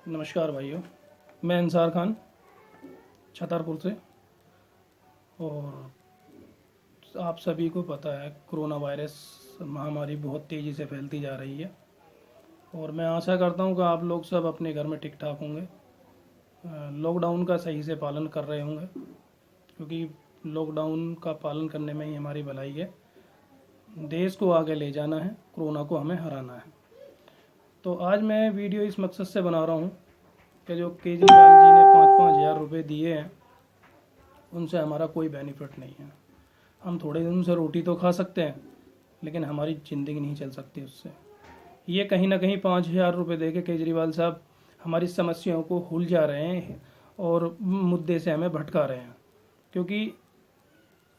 नमस्कार भाइयों। मैं अंसार खान छतरपुर से। और आप सभी को पता है कोरोना वायरस महामारी बहुत तेज़ी से फैलती जा रही है और मैं आशा करता हूं कि आप लोग सब अपने घर में ठीक ठाक होंगे, लॉकडाउन का सही से पालन कर रहे होंगे, क्योंकि लॉकडाउन का पालन करने में ही हमारी भलाई है। देश को आगे ले जाना है, कोरोना को हमें हराना है। तो आज मैं वीडियो इस मकसद से बना रहा हूँ कि जो केजरीवाल जी ने 5-5 हज़ार रुपये दिए हैं उनसे हमारा कोई बेनिफिट नहीं है। हम थोड़े दिन से रोटी तो खा सकते हैं, लेकिन हमारी ज़िंदगी नहीं चल सकती उससे। ये कहीं ना कहीं 5 हज़ार रुपये दे के केजरीवाल साहब हमारी समस्याओं को भूल रहे हैं और मुद्दे से हमें भटका रहे हैं, क्योंकि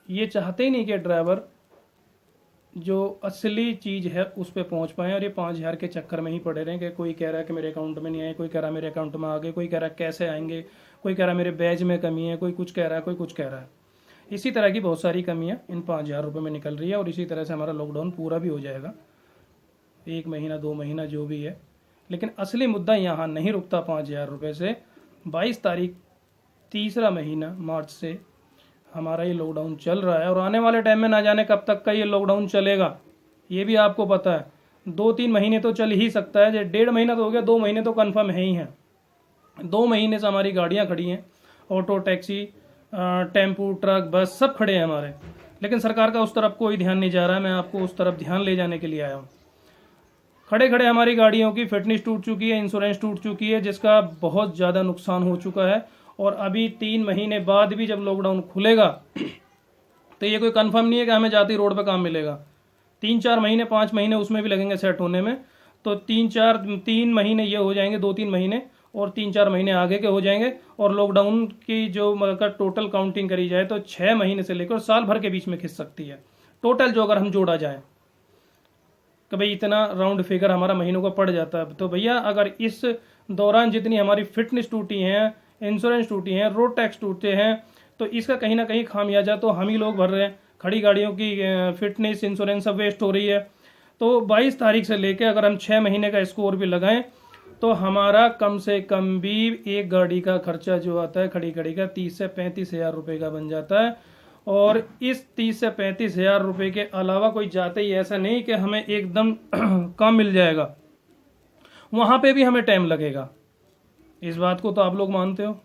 ये चाहते ही नहीं कि ड्राइवर जो असली चीज़ है उस पर पहुंच पाए। और ये 5 हज़ार के चक्कर में ही पड़े रहें कि कोई कह रहा है कि मेरे अकाउंट में नहीं आए, कोई कह रहा है मेरे अकाउंट में आ गए, कोई कह रहा है कैसे आएंगे, कोई कह रहा है मेरे बैज में कमी है, कोई कुछ कह रहा है, कोई कुछ कह रहा है। इसी तरह की बहुत सारी कमियां इन 5 हज़ार रुपये में निकल रही है और इसी तरह से हमारा लॉकडाउन पूरा भी हो जाएगा, 1 महीना 2 महीना जो भी है। लेकिन असली मुद्दा यहाँ नहीं रुकता 5 हज़ार रुपये से। 22 तारीख तीसरा महीना मार्च से हमारा ये लॉकडाउन चल रहा है और आने वाले टाइम में ना जाने कब तक का ये लॉकडाउन चलेगा, ये भी आपको पता है। 2-3 महीने तो चल ही सकता है, 1.5 महीना तो हो गया, 2 महीने तो कन्फर्म है ही हैं। 2 महीने से हमारी गाड़ियाँ खड़ी हैं, ऑटो, टैक्सी, टेम्पू, ट्रक, बस सब खड़े हैं हमारे, लेकिन सरकार का उस तरफ कोई ध्यान नहीं जा रहा है। मैं आपको उस तरफ ध्यान ले जाने के लिए आया हूँ। खड़े खड़े हमारी गाड़ियों की फिटनेस टूट चुकी है, इंश्योरेंस टूट चुकी है, जिसका बहुत ज़्यादा नुकसान हो चुका है। और अभी 3 महीने बाद भी जब लॉकडाउन खुलेगा तो ये कोई कंफर्म नहीं है कि हमें जाती रोड पे काम मिलेगा। 3-4 महीने 5 महीने उसमें भी लगेंगे सेट होने में। तो 3 महीने ये हो जाएंगे, 2-3 महीने, और 3-4 महीने आगे के हो जाएंगे। और लॉकडाउन की जो मतलब टोटल काउंटिंग करी जाए तो 6 महीने से लेकर साल भर के बीच में खिंच सकती है टोटल, जो अगर हम जोड़ा जाए कि भाई इतना राउंड फिगर हमारा महीनों को पड़ जाता है। तो भैया अगर इस दौरान जितनी हमारी फिटनेस टूटी हैं, इंश्योरेंस टूटी हैं, रोड टैक्स टूटे हैं, तो इसका कहीं ना कहीं खामियाजा तो हम ही लोग भर रहे हैं। खड़ी गाड़ियों की फिटनेस, इंश्योरेंस सब वेस्ट हो रही है। तो 22 तारीख से लेकर अगर हम 6 महीने का स्कोर भी लगाएं तो हमारा कम से कम भी एक गाड़ी का खर्चा जो आता है खड़ी गाड़ी का 30 से 35 हज़ार रुपये का बन जाता है। और इस 30 से 35 हज़ार रुपये के अलावा कोई जाते ही ऐसा नहीं कि हमें एकदम काम मिल जाएगा, वहाँ पे भी हमें टाइम लगेगा। इस बात को तो आप लोग मानते हो।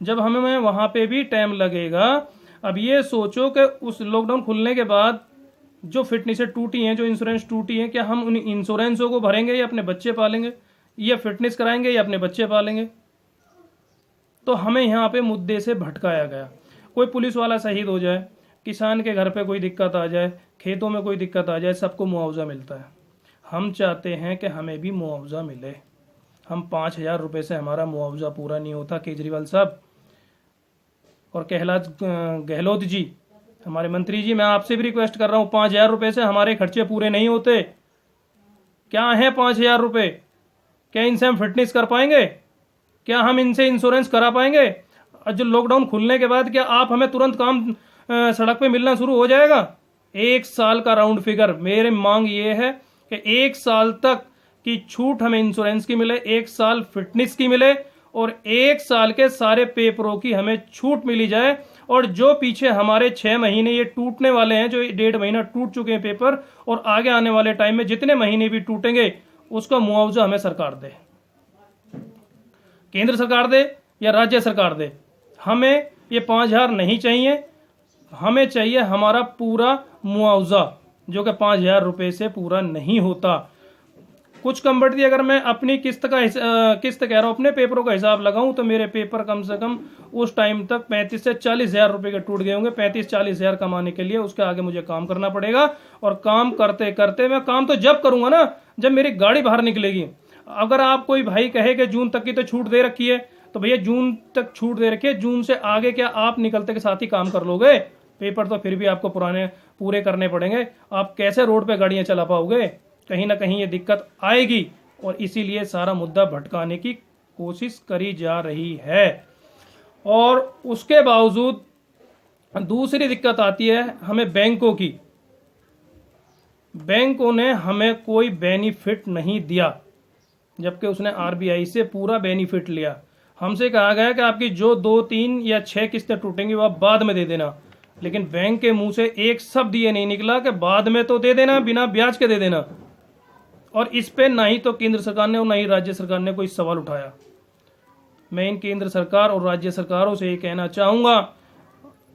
जब हमें वहाँ पे भी टाइम लगेगा, अब ये सोचो कि उस लॉकडाउन खुलने के बाद जो फिटनेस टूटी हैं, जो इंश्योरेंस टूटी हैं, क्या हम उन इंश्योरेंसों को भरेंगे या अपने बच्चे पालेंगे, या फिटनेस कराएंगे या अपने बच्चे पालेंगे? तो हमें यहाँ पे मुद्दे से भटकाया गया। कोई पुलिस वाला शहीद हो जाए, किसान के घर पे कोई दिक्कत आ जाए, खेतों में कोई दिक्कत आ जाए, सबको मुआवजा मिलता है। हम चाहते हैं कि हमें भी मुआवजा मिले। हम 5 हज़ार रुपये से हमारा मुआवजा पूरा नहीं होता केजरीवाल साहब और गहलोत जी, हमारे मंत्री जी, मैं आपसे भी रिक्वेस्ट कर रहा हूँ, 5 हज़ार रुपये से हमारे खर्चे पूरे नहीं होते। क्या है 5 हज़ार रुपये? क्या इनसे हम फिटनेस कर पाएंगे? क्या हम इनसे इंश्योरेंस करा पाएंगे? जो लॉकडाउन खुलने के बाद क्या आप हमें तुरंत काम सड़क पे मिलना शुरू हो जाएगा? 1 साल का राउंड फिगर मेरी मांग ये है कि 1 साल तक की छूट हमें इंश्योरेंस की मिले, 1 साल फिटनेस की मिले और 1 साल के सारे पेपरों की हमें छूट मिली जाए। और जो पीछे हमारे 6 महीने ये टूटने वाले हैं, जो 1.5 महीना टूट चुके हैं पेपर, और आगे आने वाले टाइम में जितने महीने भी टूटेंगे उसका मुआवजा हमें सरकार दे, केंद्र सरकार दे या राज्य सरकार दे। हमें ये 5 हज़ार नहीं चाहिए, हमें चाहिए हमारा पूरा मुआवजा, जो कि 5 हज़ार रुपये से पूरा नहीं होता। कुछ कंपनी अगर मैं अपनी किस्त कह रहा हूँ, अपने पेपरों का हिसाब लगाऊं तो मेरे पेपर कम से कम उस टाइम तक 35 से 40 हज़ार रुपये के टूट गए होंगे। 35-40 हज़ार कमाने के लिए उसके आगे मुझे काम करना पड़ेगा। और काम करते करते मैं काम तो जब करूंगा ना जब मेरी गाड़ी बाहर निकलेगी। अगर आप कोई भाई कहे कि जून तक की तो छूट दे रखी है, तो भैया जून तक छूट दे रखी है, जून से आगे क्या आप निकलते के साथ ही काम कर लोगे? पेपर तो फिर भी आपको पुराने पूरे करने पड़ेंगे। आप कैसे रोड पे गाड़ियां चला पाओगे? कहीं ना कहीं ये दिक्कत आएगी और इसीलिए सारा मुद्दा भटकाने की कोशिश करी जा रही है। और उसके बावजूद दूसरी दिक्कत आती है हमें बैंकों की। बैंकों ने हमें कोई बेनिफिट नहीं दिया। जबकि उसने आरबीआई से पूरा बेनिफिट लिया। हमसे कहा गया कि आपकी जो 2, 3 या 6 किस्तें टूटेंगी वो आप बाद में दे देना, लेकिन बैंक के मुंह से एक शब्द ये नहीं निकला कि बाद में तो दे देना, बिना ब्याज के दे देना। और इस पे ना ही तो केंद्र सरकार ने और ना ही राज्य सरकार ने कोई सवाल उठाया। मैं इन केंद्र सरकार और राज्य सरकारों से ये कहना चाहूंगा,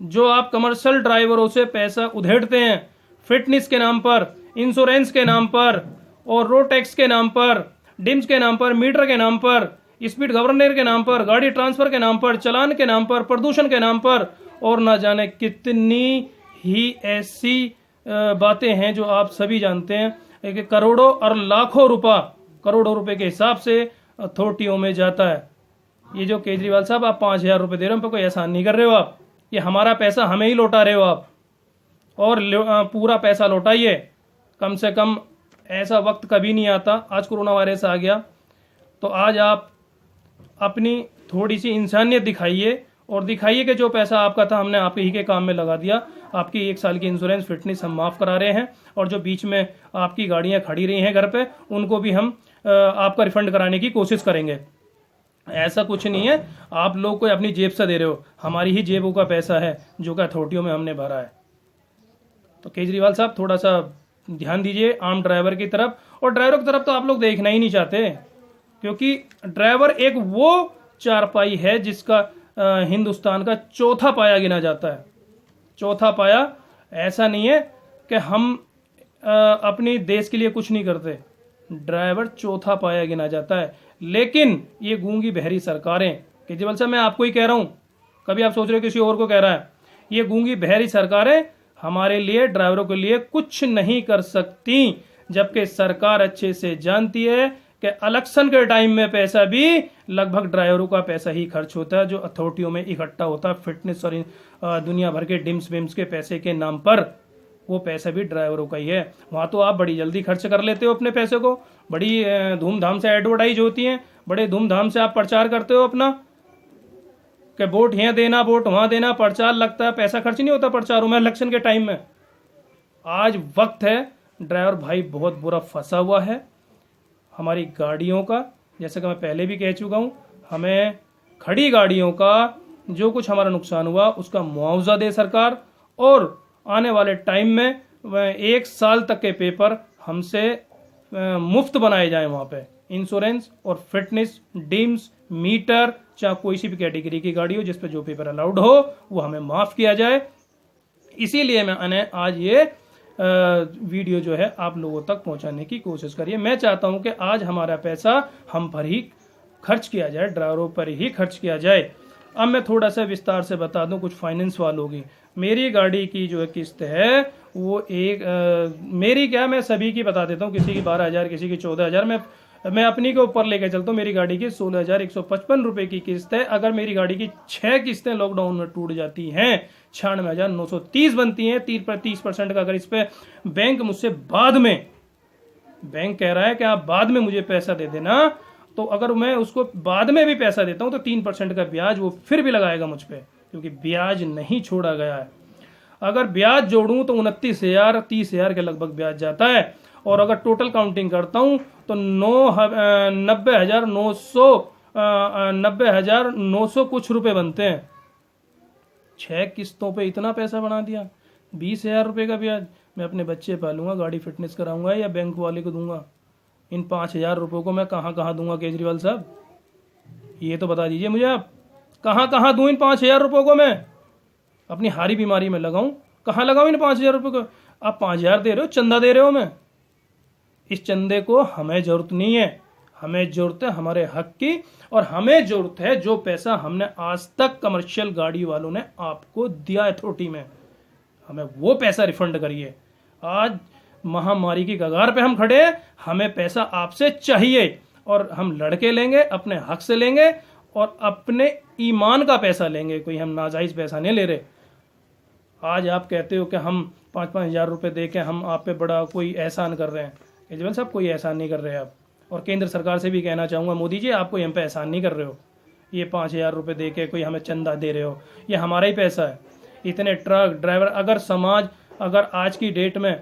जो आप कमर्शियल ड्राइवरों से पैसा उधेड़ते हैं फिटनेस के नाम पर, इंश्योरेंस के नाम पर और रोड टैक्स के नाम पर, डिम्स के नाम पर, मीटर के नाम पर, स्पीड गवर्नर के नाम पर, गाड़ी ट्रांसफर के नाम पर, चालान के नाम पर, प्रदूषण के नाम पर और ना जाने कितनी ही ऐसी बातें हैं जो आप सभी जानते हैं कि करोड़ों और लाखों रुपए के हिसाब से अथॉरिटियों में जाता है। ये जो केजरीवाल साहब आप 5,000 रुपए दे रहे हो, हम पे कोई एहसान नहीं कर रहे हो आप, ये हमारा पैसा हमें ही लौटा रहे हो आप, और पूरा पैसा लौटाइए। कम से कम ऐसा वक्त कभी नहीं आता, आज कोरोना वायरस आ गया तो आज आप अपनी थोड़ी सी इंसानियत दिखाइए और दिखाइए कि जो पैसा आपका था हमने आप ही के काम में लगा दिया। आपकी 1 साल की इंश्योरेंस फिटनेस हम माफ करा रहे हैं, और जो बीच में आपकी गाड़ियां खड़ी रही हैं घर पे उनको भी हम आपका रिफंड कराने की कोशिश करेंगे। ऐसा कुछ नहीं है आप लोग कोई अपनी जेब से दे रहे हो, हमारी ही जेबों का पैसा है जो कि अथॉरिटियों में हमने भरा है। तो केजरीवाल साहब थोड़ा सा ध्यान दीजिए आम ड्राइवर की तरफ, और ड्राइवरों की तरफ तो आप लोग देखना ही नहीं चाहते, क्योंकि ड्राइवर एक वो चारपाई है जिसका हिंदुस्तान का चौथा पाया गिना जाता है। चौथा पाया, ऐसा नहीं है कि हम अपने देश के लिए कुछ नहीं करते, ड्राइवर चौथा पाया गिना जाता है। लेकिन ये गूंगी बहरी सरकारें, केजरीवाल साहब मैं आपको ही कह रहा हूं, कभी आप सोच रहे हो किसी और को कह रहा है, ये गूंगी बहरी सरकारें हमारे लिए, ड्राइवरों के लिए कुछ नहीं कर सकती, जबकि सरकार अच्छे से जानती है कि इलेक्शन के टाइम में पैसा भी लगभग ड्राइवरों का पैसा ही खर्च होता है, जो अथॉरिटियों में इकट्ठा होता है फिटनेस और दुनिया भर के डिम्स विम्स के पैसे के नाम पर, वो पैसा भी ड्राइवरों का ही है। वहां तो आप बड़ी जल्दी खर्च कर लेते हो अपने पैसे को, बड़ी धूमधाम से एडवर्टाइज होती है, बड़े धूमधाम से आप प्रचार करते हो अपना कि वोट यहाँ देना, वोट वहां देना, प्रचार लगता है, पैसा खर्च नहीं होता प्रचारों में इलेक्शन के टाइम में। आज वक्त है, ड्राइवर भाई बहुत बुरा फंसा हुआ है हमारी गाड़ियों का, जैसे कि मैं पहले भी कह चुका हूं, हमें खड़ी गाड़ियों का जो कुछ हमारा नुकसान हुआ उसका मुआवजा दे सरकार, और आने वाले टाइम में 1 साल तक के पेपर हमसे मुफ्त बनाए जाएं, वहां पे इंश्योरेंस और फिटनेस, डिम्स, मीटर, चाहे कोई सी भी कैटेगरी की गाड़ी हो जिस पे जो पेपर अलाउड हो वो हमें माफ किया जाए। इसीलिए मैंने आज ये वीडियो जो है आप लोगों तक पहुंचाने की कोशिश करिए। मैं चाहता हूं कि आज हमारा पैसा हम पर ही खर्च किया जाए, ड्राइवरों पर ही खर्च किया जाए। अब मैं थोड़ा सा विस्तार से बता दूं कुछ फाइनेंस वालों की। मेरी गाड़ी की जो किस्त है वो मेरी क्या, मैं सभी की बता देता हूँ, किसी की 12,000, किसी की 14,000, मैं अपनी के ऊपर लेके चलता हूँ। मेरी गाड़ी की 16,155 रुपए की किस्त है। अगर मेरी गाड़ी की 6 किस्तें लॉकडाउन में टूट जाती हैं 96,930 बनती हैं। 30% का अगर इस पे बैंक मुझसे बाद में, बैंक कह रहा है कि आप बाद में मुझे पैसा दे देना, तो अगर मैं उसको बाद में भी पैसा देता हूं तो 3% का ब्याज वो फिर भी लगाएगा मुझ पे, क्योंकि ब्याज नहीं छोड़ा गया है। अगर ब्याज जोड़ूं तो 29,000 30,000 के लगभग ब्याज जाता है, और अगर टोटल काउंटिंग करता हूं तो 90,900 कुछ रुपए बनते हैं। 6 किस्तों पे इतना पैसा बना दिया, 20,000 रुपए का ब्याज। मैं अपने बच्चे पालूंगा, गाड़ी फिटनेस कराऊंगा या बैंक वाले को दूंगा? इन 5,000 रुपयों को मैं कहाँ कहाँ दूंगा केजरीवाल साहब, ये तो बता दीजिए मुझे आप। कहाँ कहाँ दूं इन 5,000 रुपयों को? मैं अपनी हारी बीमारी में लगाऊं? कहाँ लगाऊं इन 5,000 रुपये को? आप 5,000 दे रहे हो, चंदा दे रहे हो। मैं इस चंदे को हमें जरूरत नहीं है, हमें जरूरत है हमारे हक की, और हमें जरूरत है जो पैसा हमने आज तक कमर्शियल गाड़ी वालों ने आपको दिया अथॉरिटी में, हमें वो पैसा रिफंड करिए। आज महामारी की कगार पे हम खड़े हैं, हमें पैसा आपसे चाहिए, और हम लड़के लेंगे, अपने हक से लेंगे और अपने ईमान का पैसा लेंगे, कोई हम नाजायज पैसा नहीं ले रहे। आज आप कहते हो कि हम 5-5 हज़ार रुपये दे के हम आप पे बड़ा कोई एहसान कर रहे हैं। केजरीवाल साहब कोई एहसान नहीं कर रहे आप, और केंद्र सरकार से भी कहना चाहूँगा, मोदी जी आप कोई हम पे एहसान नहीं कर रहे हो। ये 5,000 रुपये दे के कोई हमें चंदा दे रहे हो, ये हमारा ही पैसा है। इतने ट्रक ड्राइवर, अगर समाज, अगर आज की डेट में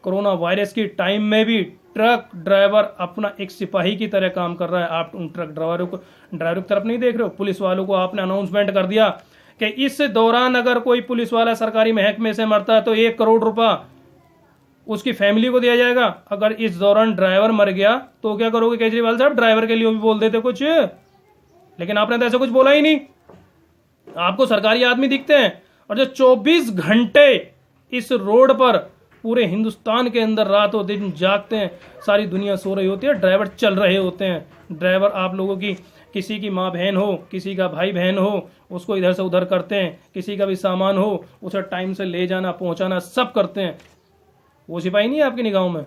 कोरोना वायरस की टाइम में भी ट्रक ड्राइवर अपना एक सिपाही की तरह काम कर रहा है। आप उन ट्रक ड्राइवरों की तरफ नहीं देख रहे हो। पुलिस वालों को आपने अनाउंसमेंट कर दिया कि इस दौरान अगर कोई पुलिस वाला सरकारी महकमे से मरता है तो 1 करोड़ रुपया उसकी फैमिली को दिया जाएगा। अगर इस दौरान ड्राइवर मर गया तो क्या करोगे केजरीवाल साहब? ड्राइवर के लिए भी बोल देते कुछ, लेकिन आपने तो ऐसा कुछ बोला ही नहीं। आपको सरकारी आदमी दिखते हैं और जो 24 घंटे इस रोड पर पूरे हिंदुस्तान के अंदर रातों दिन जागते हैं, सारी दुनिया सो रही होती है, ड्राइवर चल रहे होते हैं। ड्राइवर आप लोगों की किसी की माँ बहन हो, किसी का भाई बहन हो, उसको इधर से उधर करते हैं। किसी का भी सामान हो उसे टाइम से ले जाना पहुंचाना सब करते हैं। वो सिपाही नहीं है आपकी निगाहों में,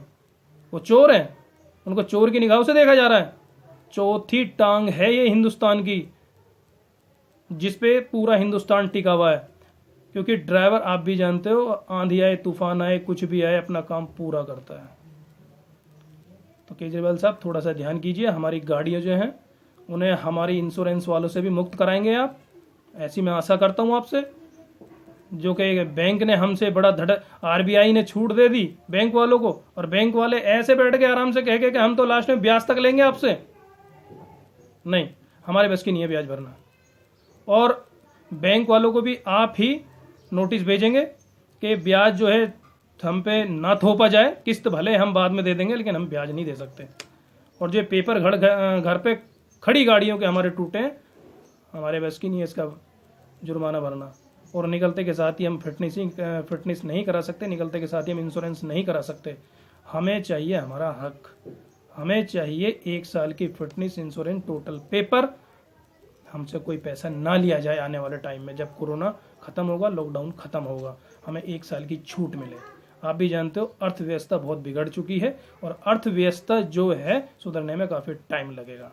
वो चोर है। उनको चोर की निगाहों से देखा जा रहा है। चौथी टांग है ये हिंदुस्तान की, जिसपे पूरा हिंदुस्तान टिका हुआ है। क्योंकि ड्राइवर आप भी जानते हो, आंधी आए तूफान आए कुछ भी आए, अपना काम पूरा करता है। तो केजरीवाल साहब थोड़ा सा ध्यान कीजिए। हमारी गाड़ियां जो हैं उन्हें हमारी इंश्योरेंस वालों से भी मुक्त कराएंगे आप, ऐसी मैं आशा करता हूं आपसे। जो कि बैंक ने हमसे बड़ा आरबीआई ने छूट दे दी बैंक वालों को, और बैंक वाले ऐसे बैठ के आराम से कह के कि हम तो लास्ट में ब्याज तक लेंगे आपसे। नहीं, हमारे बस की नहीं है ब्याज भरना। और बैंक वालों को भी आप ही नोटिस भेजेंगे कि ब्याज जो है हम पे ना थोपा जाए, किस्त भले हम बाद में दे देंगे लेकिन हम ब्याज नहीं दे सकते। और जो पेपर घर पे खड़ी गाड़ियों के हमारे टूटे हैं, हमारे बस की नहीं है इसका जुर्माना भरना। और निकलते के साथ ही हम फिटनेस नहीं करा सकते, निकलते के साथ ही हम इंश्योरेंस नहीं करा सकते। हमें चाहिए हमारा हक, हमें चाहिए 1 साल की फिटनेस इंश्योरेंस टोटल पेपर। हमसे कोई पैसा ना लिया जाए आने वाले टाइम में, जब कोरोना खत्म होगा, लॉकडाउन खत्म होगा, हमें 1 साल की छूट मिले। आप भी जानते हो अर्थव्यवस्था बहुत बिगड़ चुकी है, और अर्थव्यवस्था जो है सुधरने में काफ़ी टाइम लगेगा।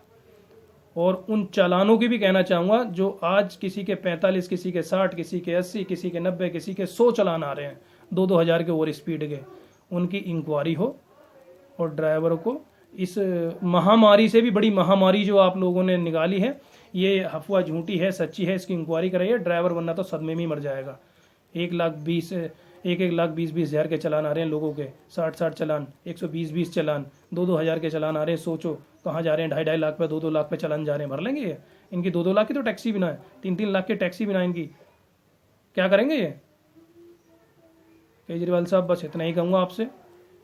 और उन चालानों की भी कहना चाहूँगा जो आज किसी के 45, किसी के 60, किसी के 80, किसी के 90, किसी के 100 चालान आ रहे हैं 2-2 हज़ार के ओवर स्पीड के, उनकी इंक्वायरी हो। और ड्राइवरों को इस महामारी से भी बड़ी महामारी जो आप लोगों ने निकाली है, ये अफवाह झूठी है सच्ची है, इसकी इंक्वायरी कराइए। ड्राइवर वरना तो सदमे में ही मर जाएगा। 1,20,000 हज़ार के चालान आ रहे हैं लोगों के, 60 चालान, 120 चालान, 2-2 हज़ार के चालान आ रहे हैं। सोचो कहाँ जा रहे हैं, 2.5 लाख पे 2-2 लाख पे चालान जा रहे हैं। भर लेंगे ये? इनकी 2-2 लाख की तो टैक्सी बिना है, 3-3 लाख की टैक्सी बिना इनकी, क्या करेंगे ये? केजरीवाल साहब बस इतना ही कहूँगा आपसे,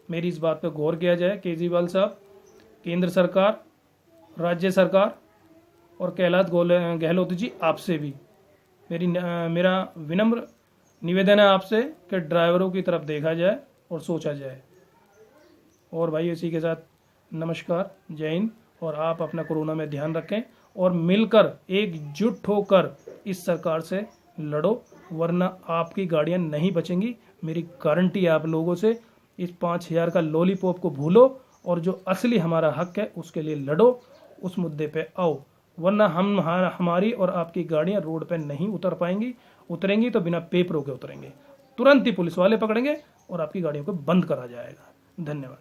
मेरी इस बात पर गौर किया जाए। केजरीवाल साहब, केंद्र सरकार, राज्य सरकार और गहलोत जी, आपसे भी मेरा विनम्र निवेदन है आपसे कि ड्राइवरों की तरफ देखा जाए और सोचा जाए। और भाई इसी के साथ नमस्कार, जय हिंद। और आप अपना कोरोना में ध्यान रखें और मिलकर एकजुट होकर इस सरकार से लड़ो, वरना आपकी गाड़ियां नहीं बचेंगी। मेरी गारंटी है आप लोगों से। इस 5,000 का लॉलीपॉप को भूलो और जो असली हमारा हक है उसके लिए लड़ो, उस मुद्दे पे आओ, वरना हमारी और आपकी गाड़ियां रोड पे नहीं उतर पाएंगी। उतरेंगी तो बिना पेपरों के उतरेंगे, तुरंत ही पुलिस वाले पकड़ेंगे और आपकी गाड़ियों को बंद करा जाएगा। धन्यवाद।